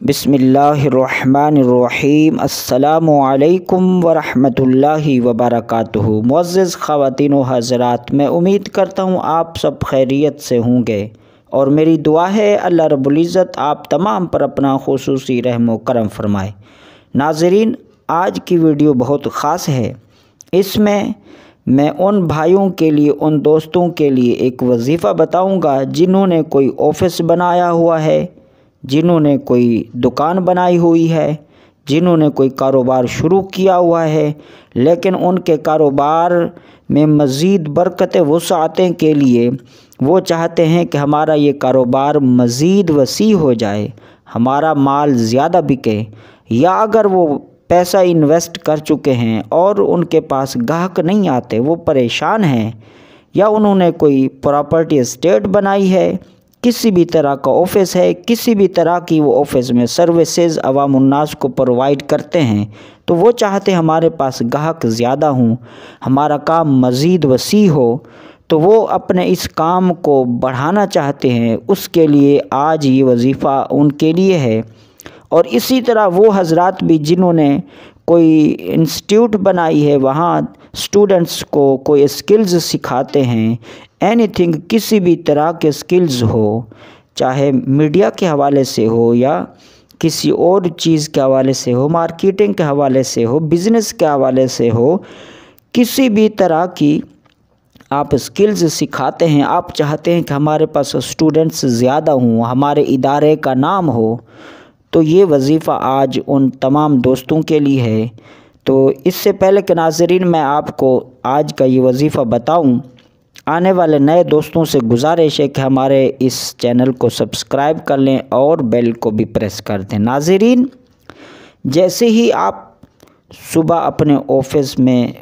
बिस्मिल्लाहिर्रहमानिर्रहीम। अस्सलामु अलैकुम वरहमतुल्लाहि वबरकातुहू। मुअज़्ज़ज़ ख़वातीन व हज़रात, मैं उम्मीद करता हूँ आप सब खैरियत से होंगे और मेरी दुआ है अल्लाह रब्बुल इज़्ज़त आप तमाम पर अपना खुसूसी रहम व करम फरमाए। नाज़रीन, आज की वीडियो बहुत ख़ास है। इसमें मैं उन भाइयों के लिए, उन दोस्तों के लिए एक वजीफ़ा बताऊंगा जिन्होंने कोई ऑफ़िस बनाया हुआ है, जिन्होंने कोई दुकान बनाई हुई है, जिन्होंने कोई कारोबार शुरू किया हुआ है, लेकिन उनके कारोबार में मज़ीद बरकत वुसअतें के लिए वो चाहते हैं कि हमारा ये कारोबार मज़ीद वसी हो जाए, हमारा माल ज़्यादा बिके। या अगर वो पैसा इन्वेस्ट कर चुके हैं और उनके पास गाहक नहीं आते, वो परेशान हैं, या उन्होंने कोई प्रॉपर्टी एस्टेट बनाई है, किसी भी तरह का ऑफ़िस है, किसी भी तरह की वो ऑफ़िस में सर्विसेज अवामुन्नास को प्रोवाइड करते हैं, तो वो चाहते हमारे पास गाहक ज़्यादा हों, हमारा काम मज़ीद वसी हो, तो वो अपने इस काम को बढ़ाना चाहते हैं। उसके लिए आज ये वजीफ़ा उनके लिए है। और इसी तरह वो हज़रात भी जिन्होंने कोई इंस्टीट्यूट बनाई है, वहाँ स्टूडेंट्स को कोई स्किल्स सिखाते हैं, एनीथिंग, किसी भी तरह के स्किल्स हो, चाहे मीडिया के हवाले से हो या किसी और चीज़ के हवाले से हो, मार्केटिंग के हवाले से हो, बिज़नेस के हवाले से हो, किसी भी तरह की आप स्किल्स सिखाते हैं, आप चाहते हैं कि हमारे पास स्टूडेंट्स ज़्यादा हों, हमारे इदारे का नाम हो, तो ये वजीफ़ा आज उन तमाम दोस्तों के लिए है। तो इससे पहले कि नाज़रीन मैं आपको आज का ये वजीफ़ा बताऊं, आने वाले नए दोस्तों से गुजारिश है कि हमारे इस चैनल को सब्सक्राइब कर लें और बेल को भी प्रेस कर दें। नाज़रीन, जैसे ही आप सुबह अपने ऑफ़िस में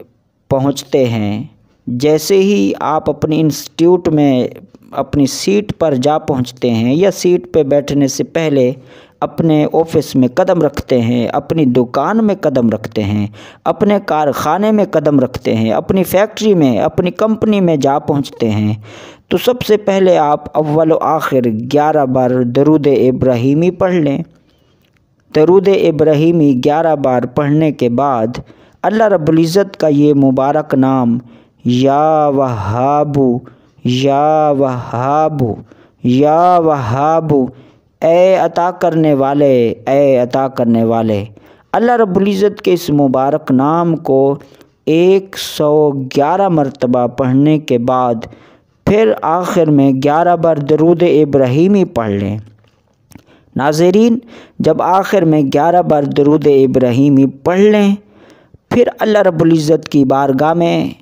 पहुंचते हैं, जैसे ही आप अपने इंस्टीट्यूट में अपनी सीट पर जा पहुंचते हैं या सीट पर बैठने से पहले अपने ऑफ़िस में कदम रखते हैं, अपनी दुकान में कदम रखते हैं, अपने कारखाने में कदम रखते हैं, अपनी फैक्ट्री में, अपनी कंपनी में जा पहुंचते हैं, तो सबसे पहले आप अव्वल व आखिर 11 बार दरूद इब्राहीमी पढ़ लें। दरूद इब्राहीमी 11 बार पढ़ने के बाद अल्लाह रब्बुल इज़्ज़त का ये मुबारक नाम या वहाबू, या वहाबू, या वहाबू, ए अता करने वाले, ए अता करने वाले, अल्लाह रब्बुल इज़्ज़त के इस मुबारक नाम को 111 मरतबा पढ़ने के बाद फिर आखिर में 11 बार दरूद इब्राहीमी पढ़ लें। नाज़रीन, जब आखिर में 11 बार दरूद इब्राहीमी पढ़ लें, फिर अल्लाह रब्बुल इज़्ज़त की बारगाह में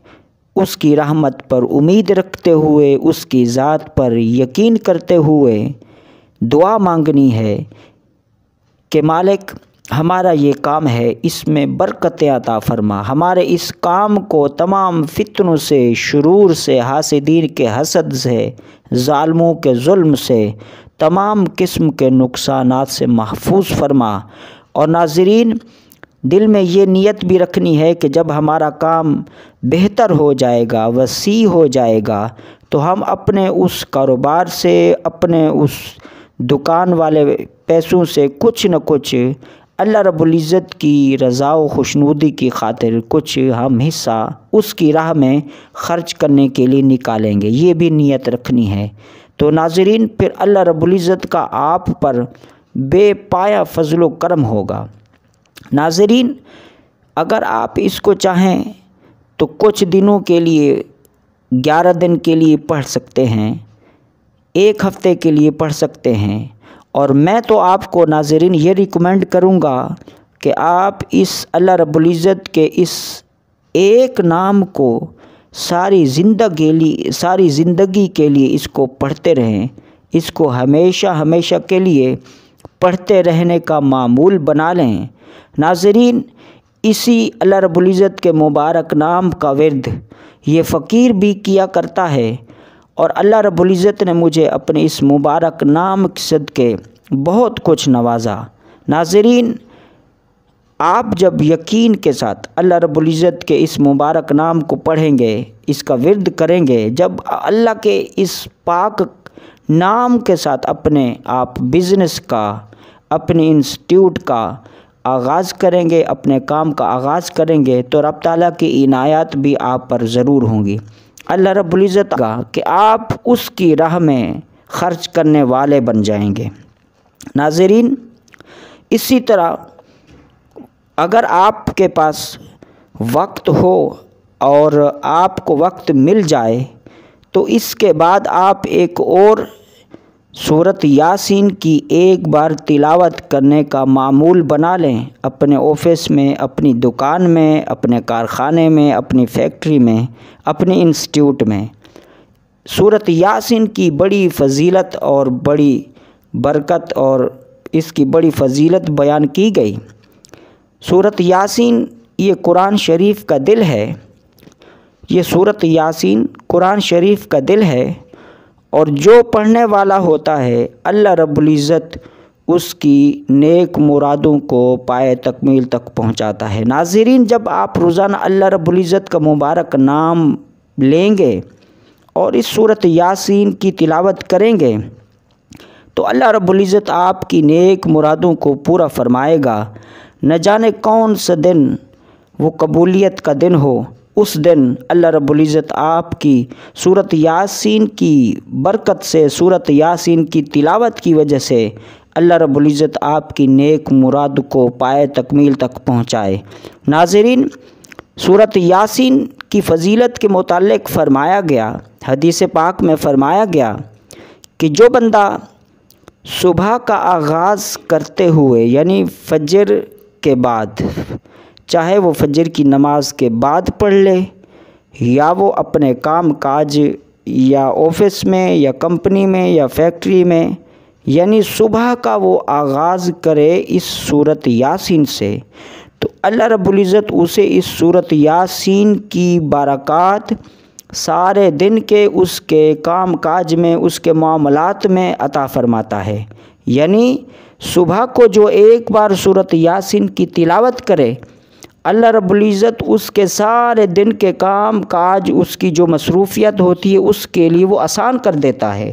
उसकी रहमत पर उम्मीद रखते हुए, उसकी ज़ात पर यकीन करते हुए दुआ मांगनी है कि मालिक, हमारा ये काम है, इसमें बरकतें अता फरमा, हमारे इस काम को तमाम फितनों से, शुरूर से, हासिदीन के हसद से, ज़ालिमों के जुल्म से, तमाम किस्म के नुकसानात से महफूज फरमा। और नाज़रीन, दिल में ये नीयत भी रखनी है कि जब हमारा काम बेहतर हो जाएगा, वसी हो जाएगा, तो हम अपने उस कारोबार से, अपने उस दुकान वाले पैसों से कुछ न कुछ अल्लाह रब्बुल इज़्ज़त की रज़ा व खुशनुदी की खातिर कुछ हम हिस्सा उसकी राह में ख़र्च करने के लिए निकालेंगे। ये भी नीयत रखनी है। तो नाज़रीन, फिर अल्लाह रब्बुल इज़्ज़त का आप पर बेपाया फ़ज़ल व करम होगा। नाज़रीन, अगर आप इसको चाहें तो कुछ दिनों के लिए, 11 दिन के लिए पढ़ सकते हैं, 1 हफ़्ते के लिए पढ़ सकते हैं। और मैं तो आपको नाज़रीन ये रिकमेंड करूँगा कि आप इस अल्लाह रब्बुल इज़्ज़त के इस एक नाम को सारी ज़िंदगी के लिए इसको पढ़ते रहें, इसको हमेशा हमेशा के लिए पढ़ते रहने का मामूल बना लें। नाज़रीन, इसी अल्लाह रब्बुल इज़्ज़त के मुबारक नाम का विर्द ये फ़कीर भी किया करता है, और अल्लाह रब्बुल इज़्ज़त ने मुझे अपने इस मुबारक नाम के सदके बहुत कुछ नवाजा। नाज़रीन, आप जब यकीन के साथ अल्लाह रब्बुल इज़्ज़त के इस मुबारक नाम को पढ़ेंगे, इसका विर्द करेंगे, जब अल्लाह के इस पाक नाम के साथ अपने आप बिज़नेस का, اپنی انسٹیٹیوٹ کا آغاز کریں گے، اپنے کام کا آغاز کریں گے تو رب تعالیٰ کی عنایات بھی آپ پر ضرور ہوں گی۔ اللہ رب العزت کا کہ آپ اس کی راہ میں خرچ کرنے والے بن جائیں گے۔ ناظرین، اسی طرح اگر آپ کے پاس وقت ہو اور آپ کو وقت مل جائے تو اس کے بعد آپ ایک اور سورۃ یاسین کی ایک بار تلاوت کرنے کا معمول بنا لیں، اپنے آفس میں، اپنی دکان میں، اپنے کارخانے میں، اپنی فیکٹری میں، اپنے انسٹیٹیوٹ میں۔ سورۃ یاسین کی بڑی فضیلت اور بڑی برکت اور اس کی بڑی فضیلت بیان کی گئی۔ سورۃ یاسین یہ قرآن شریف کا دل ہے، یہ سورۃ یاسین قرآن شریف کا دل ہے، اور جو پڑھنے والا ہوتا ہے اللہ رب العزت اس کی نیک مرادوں کو پائے تکمیل تک پہنچاتا ہے۔ ناظرین، جب آپ روزانہ اللہ رب العزت کا مبارک نام لیں گے اور اس سورۃ یاسین کی تلاوت کریں گے تو اللہ رب العزت آپ کی نیک مرادوں کو پورا فرمائے گا۔ نہ جانے کون سا دن وہ قبولیت کا دن ہو، اس دن اللہ رب العزت آپ کی سورۃ یاسین کی برکت سے، سورۃ یاسین کی تلاوت کی وجہ سے اللہ رب العزت آپ کی نیک مراد کو پائے تکمیل تک پہنچائے۔ ناظرین، سورۃ یاسین کی فضیلت کے متعلق فرمایا گیا، حدیث پاک میں فرمایا گیا کہ جو بندہ صبح کا آغاز کرتے ہوئے یعنی فجر کے بعد، چاہے وہ فجر کی نماز کے بعد پڑھ لے یا وہ اپنے کام کاج یا آفس میں یا کمپنی میں یا فیکٹری میں، یعنی صبح کا وہ آغاز کرے اس سورۃ یاسین سے، تو اللہ رب العزت اسے اس سورۃ یاسین کی برکات سارے دن کے اس کے کام کاج میں، اس کے معاملات میں عطا فرماتا ہے۔ یعنی صبح کو جو ایک بار سورۃ یاسین کی تلاوت کرے، اللہ رب العزت اس کے سارے دن کے کام کاج، اس کی جو مصروفیت ہوتی ہے اس کے لیے وہ آسان کر دیتا ہے۔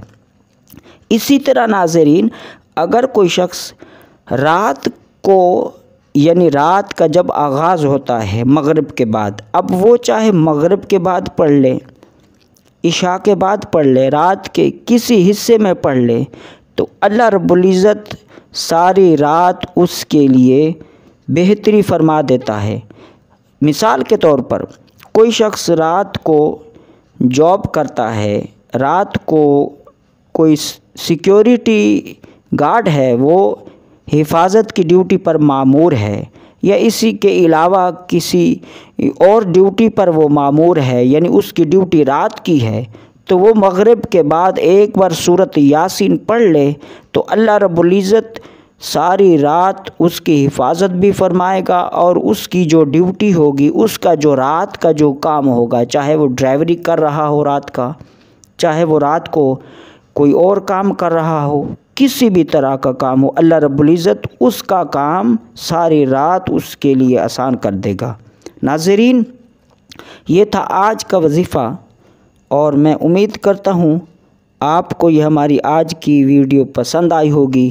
اسی طرح ناظرین، اگر کوئی شخص رات کو یعنی رات کا جب آغاز ہوتا ہے مغرب کے بعد، اب وہ چاہے مغرب کے بعد پڑھ لے، عشاء کے بعد پڑھ لے، رات کے کسی حصے میں پڑھ لے، تو اللہ رب العزت ساری رات اس کے لیے بہتری فرما دیتا ہے۔ مثال کے طور پر کوئی شخص رات کو جاب کرتا ہے، رات کو کوئی سیکیورٹی گارڈ ہے، وہ حفاظت کی ڈیوٹی پر مامور ہے، یا اسی کے علاوہ کسی اور ڈیوٹی پر وہ مامور ہے، یعنی اس کی ڈیوٹی رات کی ہے، تو وہ مغرب کے بعد ایک بار سورۃ یاسین پڑھ لے تو اللہ رب العزت ساری رات اس کی حفاظت بھی فرمائے گا، اور اس کی جو ڈیوٹی ہوگی، اس کا جو رات کا جو کام ہوگا، چاہے وہ ڈرائیوری کر رہا ہو رات کا، چاہے وہ رات کو کوئی اور کام کر رہا ہو، کسی بھی طرح کا کام ہو، اللہ رب العزت اس کا کام ساری رات اس کے لیے آسان کر دے گا۔ ناظرین، یہ تھا آج کا وظیفہ، اور میں امید کرتا ہوں آپ کو یہ ہماری آج کی ویڈیو پسند آئی ہوگی،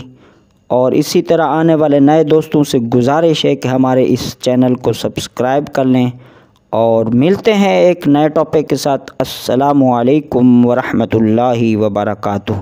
اور اسی طرح آنے والے نئے دوستوں سے گزارش ہے کہ ہمارے اس چینل کو سبسکرائب کر لیں، اور ملتے ہیں ایک نئے ٹاپک کے ساتھ۔ السلام علیکم ورحمۃ اللہ وبرکاتہ۔